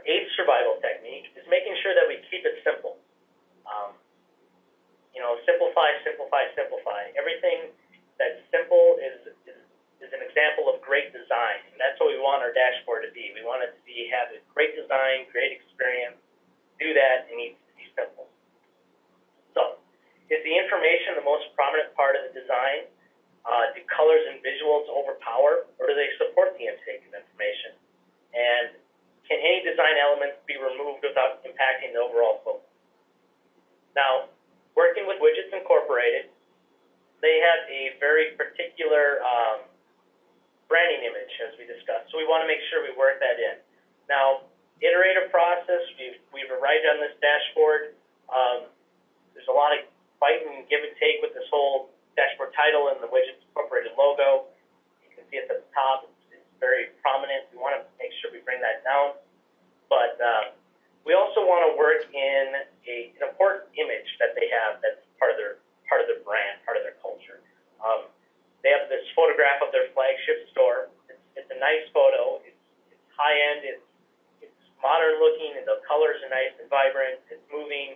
Eighth survival technique is making sure that we keep it simple. Simplify, simplify, simplify. Everything that's simple is an example of great design, and that's what we want our dashboard to be. We want it to have a great design, great experience. Do that, it needs to be simple. So, is the information the most prominent part of the design? Do colors and visuals overpower, or do they support the intake of information? And can any design elements be removed without impacting the overall focus? Now, working with Widgets Incorporated, they have a very particular branding image, as we discussed. So we want to make sure we work that in. Now, iterative process, we've arrived on this dashboard. There's a lot of fight and give and take with this whole dashboard title and the Widgets Incorporated logo. You can see at the top, it's very prominent. We want to make sure we bring that down. But we also want to work in an important image that they have that's part of their brand, part of their culture. They have this photograph of their flagship store. It's a nice photo. It's high end. It's modern looking, and the colors are nice and vibrant. It's moving.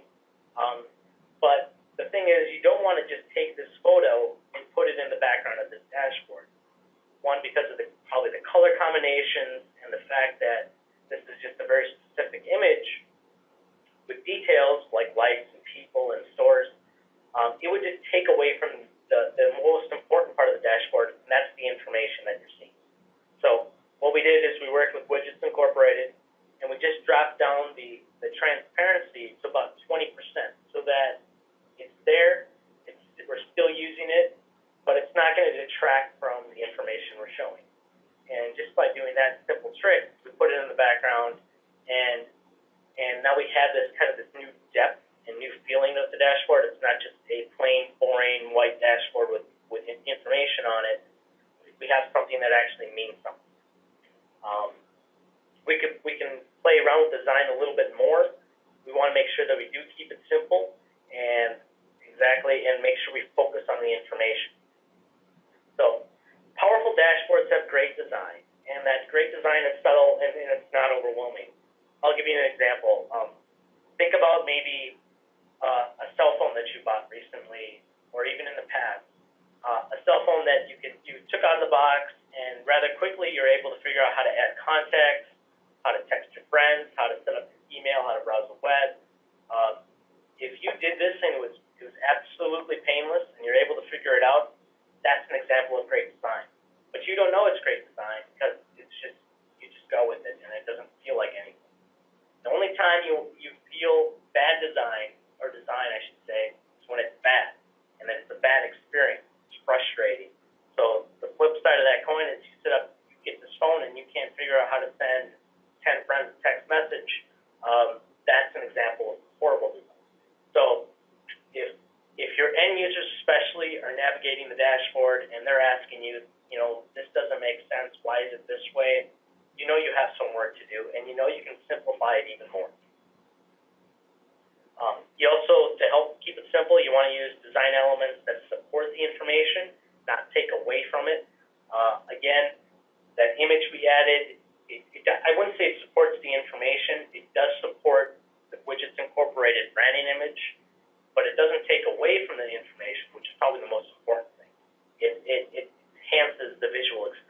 But the thing is, you don't want to just take this photo and put it in the background of this dashboard. One, because of probably the color combinations and the fact that this is just a very specific image with details like lights and people and stores. It would just take away from the most important part of the dashboard, and that's the information that you're seeing. So what we did is we worked with Widgets Incorporated, and we just dropped down the transparency to about 20% so that it's there, we're still using it, but it's not going to detract from the information we're showing. And just by doing that simple trick, we put it in the background, and now we have this kind of this new depth and new feeling of the dashboard. It's not just a plain, boring, white dashboard with information on it. We have something that actually means something. We can play around with design a little bit more. We want to make sure that we do keep it simple and make sure we focus on the information. So, powerful dashboards have great design, and that great design is subtle and it's not overwhelming. I'll give you an example. Think about maybe a cell phone that you bought recently, or even in the past. A cell phone that you took out of the box, and rather quickly you're able to figure out how to add contacts, how to text your friends, how to set up your email, how to browse the web. If you did this and it was absolutely painless, and you're able to figure it out, that's an example of great design. But you don't know it's great design because you just go with it, and it doesn't feel like anything. The only time you feel bad design, or design I should say, is when it's bad, and then it's a bad experience. It's frustrating. So the flip side of that coin is you get this phone and you can't figure out how to send 10 friends a text message. That's an example of horrible design. So if your end users especially are navigating the dashboard and they're asking you, this doesn't make sense, why is it this way? You have some work to do, and you can simplify it even more. You also, to help keep it simple, you want to use design elements that support the information, not take away from it. Again, that image we added, I wouldn't say it supports the information. It does support the Widgets Incorporated branding image, but it doesn't take away from the information, which is probably the most important thing. It enhances the visual experience.